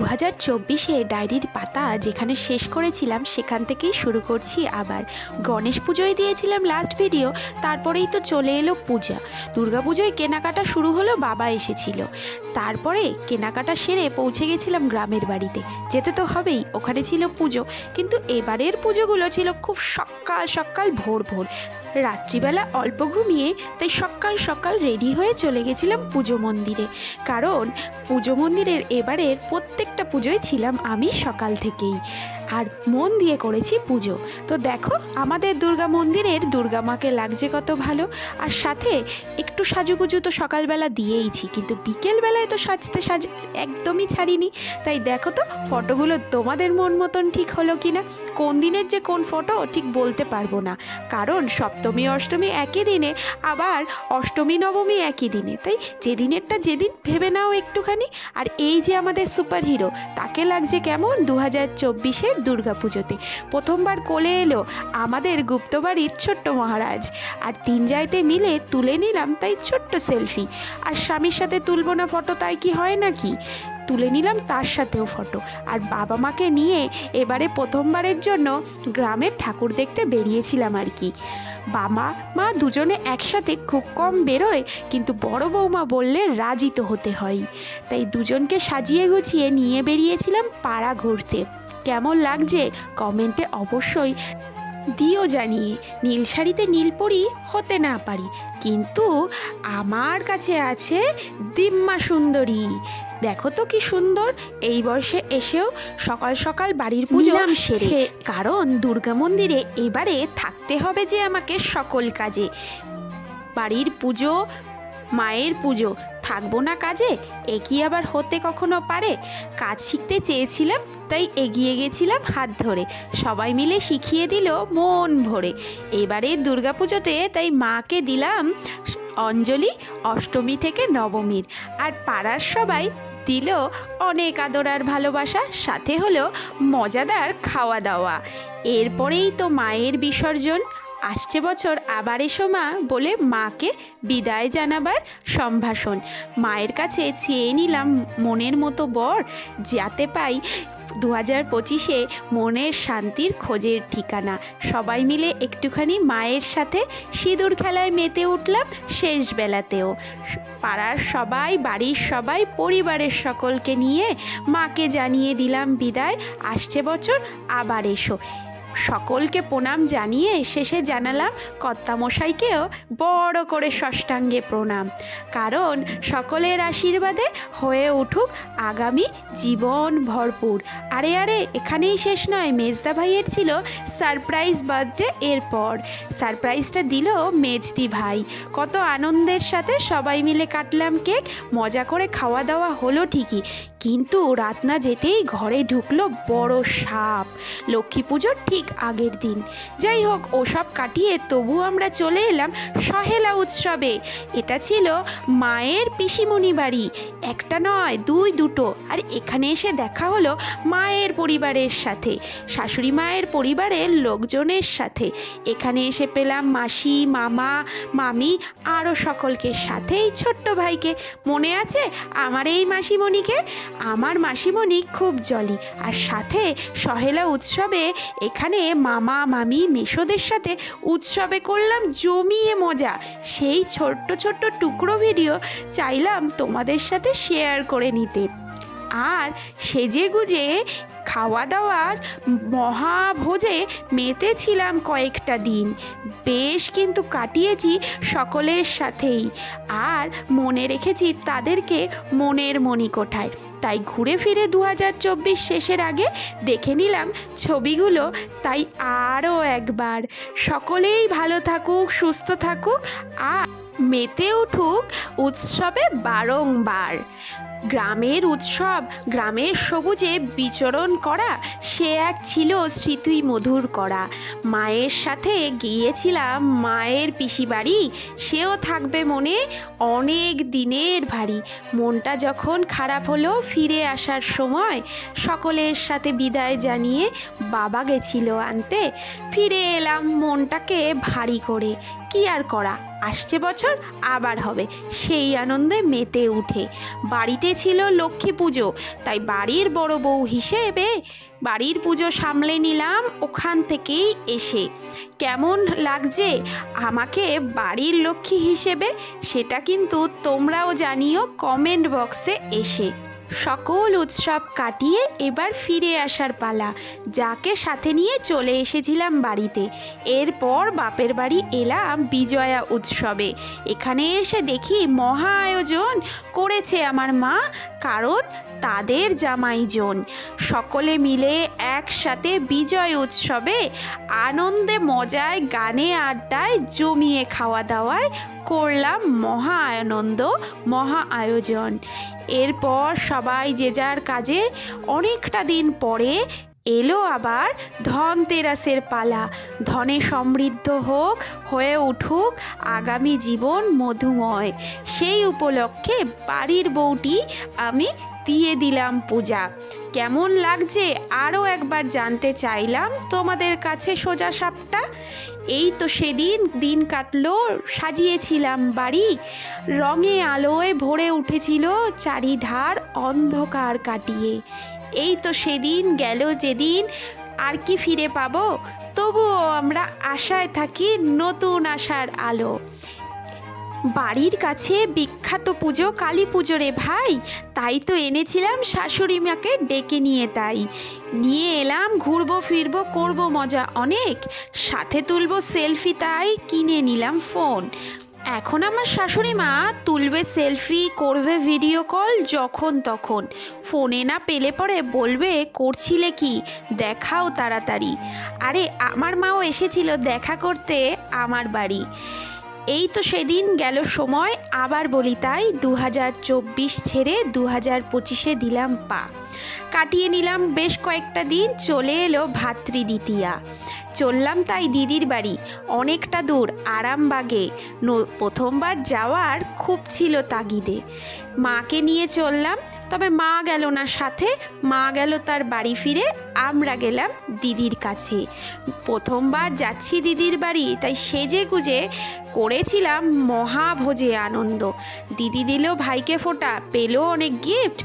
2024-এ ডায়েরির পাতা যেখানে শেষ করেছিলাম সেখান থেকেই শুরু করছি আবার। গণেশ পুজোয় দিয়েছিলাম লাস্ট ভিডিও, তারপরেই তো চলে এলো পূজা। দুর্গাপুজোয় কেনাকাটা শুরু হলো, বাবা এসেছিল। তারপরে কেনাকাটা সেরে পৌঁছে গেছিলাম গ্রামের বাড়িতে। যেতে তো হবেই, ওখানে ছিল পুজো। কিন্তু এবারের পুজোগুলো ছিল খুব সকাল সকাল ভোর ভোর, রাত্রিবেলা অল্প ঘুমিয়ে, তাই সকাল সকাল রেডি হয়ে চলে গেছিলাম পুজো মন্দিরে। কারণ পুজো মন্দিরের এবারের প্রত্যেকটা পুজোয় ছিলাম আমি সকাল থেকেই, আর মন দিয়ে করেছি পুজো। তো দেখো আমাদের দুর্গা মন্দিরের দুর্গা মাকে লাগছে কত ভালো। আর সাথে একটু সাজুগুজু তো সকালবেলা দিয়েইছি, কিন্তু বিকেলবেলায় তো সাজতে একদমই ছাড়িনি। তাই দেখো তো ফটোগুলো তোমাদের মন মতন ঠিক হলো কি না। কোন দিনের যে কোন ফটো ঠিক বলতে পারবো না, কারণ সপ্তমী অষ্টমী একই দিনে, আবার অষ্টমী নবমী একই দিনে, তাই যেদিনেরটা যেদিন ভেবে নাও একটুখানি। আর এই যে আমাদের সুপার হিরো, তাকে লাগছে কেমন 2024-এর দুর্গাপুজোতে। প্রথমবার কোলে এলো আমাদের গুপ্তবাড়ির ছোট্ট মহারাজ, আর তিন জায়গাতে মিলে তুলে নিলাম তাই ছোট্ট সেলফি। আর স্বামীর সাথে তুলব না ফটো, তাই কি হয় নাকি? তুলে নিলাম তার সাথেও ফটো। আর বাবা মাকে নিয়ে এবারে প্রথমবারের জন্য গ্রামের ঠাকুর দেখতে বেরিয়েছিলাম আর কি। বাবা মা দুজনে একসাথে খুব কম বেরোয়, কিন্তু বড় বৌমা বললে রাজি তো হতে হয়, তাই দুজনকে সাজিয়ে গুছিয়ে নিয়ে বেরিয়েছিলাম পাড়া ঘুরতে। কেমন লাগছে কমেন্টে অবশ্যই দিও জানিয়ে। নীল শাড়িতে নীল পরি হতে না পারি, কিন্তু আমার কাছে আছে দিম্মা সুন্দরী। দেখো তো কি সুন্দর, এই বয়সে এসেও সকাল সকাল বাড়ির পুজো সেরে। কারণ দুর্গা মন্দিরে এবারে থাকতে হবে যে আমাকে সকল কাজে। বাড়ির পুজো, মায়ের পুজো, থাকবো না কাজে? এ কি আবার হতে কখনো পারে? কাজ শিখতে চেয়েছিলাম, তাই এগিয়ে গেছিলাম হাত ধরে। সবাই মিলে শিখিয়ে দিল মন ভরে। এবারে দুর্গাপুজোতে তাই মাকে দিলাম অঞ্জলি অষ্টমী থেকে নবমীর। আর পাড়ার সবাই দিল অনেক আদর আর ভালোবাসা, সাথে হলো মজাদার খাওয়া দাওয়া। এরপরেই তো মায়ের বিসর্জন। আসছে বছর আবার এসো মা বলে মাকে বিদায় জানাবার সম্ভাষণ। মায়ের কাছে চেয়ে নিলাম মনের মতো বর, যাতে পাই 2025-এ মনের শান্তির খোঁজের ঠিকানা। সবাই মিলে একটুখানি মায়ের সাথে সিঁদুর খেলায় মেতে উঠলাম শেষ বেলাতেও। পাড়ার সবাই, বাড়ির সবাই, পরিবারের সকলকে নিয়ে মাকে জানিয়ে দিলাম বিদায়। আসছে বছর আবার এসো। সকলকে প্রণাম জানিয়ে শেষে জানালাম কর্তামশাইকেও বড় করে ষষ্ঠাঙ্গে প্রণাম। কারণ সকলের আশীর্বাদে হয়ে উঠুক আগামী জীবন ভরপুর। আরে এখানেই শেষ নয়, মেজদা ভাইয়ের ছিল সারপ্রাইজ বার্থডে। এরপর সারপ্রাইজটা দিল মেজদি ভাই। কত আনন্দের সাথে সবাই মিলে কাটলাম কেক, মজা করে খাওয়া দাওয়া হলো ঠিকই, কিন্তু রাত না যেতেই ঘরে ঢুকলো বড় সাপ। লক্ষ্মী পুজোর ঠিক আগের দিন। যাই হোক, ওসব কাটিয়ে তবু আমরা চলে এলাম সহেলা উৎসবে। এটা ছিল মায়ের পিসিমণি বাড়ি, একটা নয় দুটো। আর এখানে এসে দেখা হলো মায়ের পরিবারের সাথে, শাশুড়ি মায়ের পরিবারের লোকজনের সাথে। এখানে এসে পেলাম মাসি, মামা, মামি, আরও সকলকে, সাথে এই ছোট্ট ভাইকে। মনে আছে আমার এই মাসিমণিকে? আমার মাসিমণি খুব জলি। আর সাথে সহেলা উৎসবে এখানে মামা, মামি, মেশোদের সাথে উৎসবে করলাম জমিয়ে মজা। সেই ছোট্ট ছোট্ট টুকরো ভিডিও চাইলাম তোমাদের সাথে শেয়ার করে নিতে। আর সেজে গুজে খাওয়া দাওয়ার মহাভোজে মেতেছিলাম কয়েকটা দিন। বেশ কিন্তু কাটিয়েছি সকলের সাথেই, আর মনে রেখেছি তাদেরকে মনের মণিকোঠায়। তাই ঘুরে ফিরে 2024 শেষের আগে দেখে নিলাম ছবিগুলো। তাই আরও একবার সকলেই ভালো থাকুক, সুস্থ থাকুক, আর মেতে উঠুক উৎসবে বারংবার। গ্রামের উৎসব, গ্রামের সবুজে বিচরণ করা, সে এক ছিল স্মৃতি মধুর করা। মায়ের সাথে গিয়েছিলাম মায়ের পিসি বাড়ি, সেও থাকবে মনে অনেক দিনের ভারী। মনটা যখন খারাপ হলো ফিরে আসার সময়, সকলের সাথে বিদায় জানিয়ে বাবা গেছিল আনতে। ফিরে এলাম মনটাকে ভারী করে। কি আর করা, আসছে বছর আবার হবে, সেই আনন্দে মেতে উঠে। বাড়িতে ছিল লক্ষ্মী পুজো, তাই বাড়ির বড় বউ হিসেবে বাড়ির পুজো সামলে নিলাম ওখান থেকেই এসে। কেমন লাগছে আমাকে বাড়ির লক্ষ্মী হিসেবে, সেটা কিন্তু তোমরাও জানিও কমেন্ট বক্সে এসে। সকল উৎসব কাটিয়ে এবার ফিরে আসার পালা, যাকে সাথে নিয়ে চলে এসেছিলাম বাড়িতে। এরপর বাপের বাড়ি এলাম বিজয়া উৎসবে। এখানে এসে দেখি মহা আয়োজন করেছে আমার মা, কারণ তাদের জামাইজন। সকলে মিলে একসাথে বিজয় উৎসবে আনন্দে মজায় গানে আড্ডায় জমিয়ে খাওয়া দাওয়ায় করলাম মহা আনন্দ, মহা আয়োজন। এরপর সবাই যে যার কাজে অনেকটা দিন পরে এলো আবার ধনতেরাসের পালা। ধনে সমৃদ্ধ হোক, হয়ে উঠুক আগামী জীবন মধুময়, সেই উপলক্ষে বাড়ির বউটি আমি দিয়ে দিলাম পূজা। কেমন লাগছে আরও একবার জানতে চাইলাম তোমাদের কাছে সোজা সাপটা। এই তো সেদিন দিন কাটলো, সাজিয়েছিলাম বাড়ি, রঙে আলোয় ভরে উঠেছিল চারিধার অন্ধকার কাটিয়ে। এই তো সেদিন গেল যেদিন, আর কি ফিরে পাবো? তবুও আমরা আশায় থাকি নতুন আশার আলো। বাড়ির কাছে বিখ্যাত পুজো কালী পুজো রে ভাই, তাই তো এনেছিলাম শাশুড়ি মাকে ডেকে নিয়ে, তাই নিয়ে এলাম, ঘুরবো ফিরবো করবো মজা অনেক, সাথে তুলবো সেলফি, তাই কিনে নিলাম ফোন। এখন আমার শাশুড়ি মা তুলবে সেলফি, করবে ভিডিও কল যখন তখন, ফোনে না পেলে পরে বলবে করছিলে কি, দেখাও তাড়াতাড়ি। আরে আমার মাও এসেছিল দেখা করতে আমার বাড়ি। এই তো সেদিন গেল সময়, আবার বলি তাই 2024 ছেড়ে 2025-এ দিলাম পা। কাটিয়ে নিলাম বেশ কয়েকটা দিন, চলে এলো ভাতৃদ্বিতীয়া। চললাম তাই দিদির বাড়ি, অনেকটা দূর আরামবাগে। প্রথমবার যাওয়ার খুব ছিল তাগিদে, মাকে নিয়ে চললাম, তবে মা গেল না সাথে, মা গেল তার বাড়ি ফিরে, আমরা গেলাম দিদির কাছে। প্রথমবার যাচ্ছি দিদির বাড়ি, তাই সেজে গুজে করেছিলাম মহাভোজে আনন্দ। দিদি দিল ভাইকে ফোঁটা, পেল অনেক গিফট।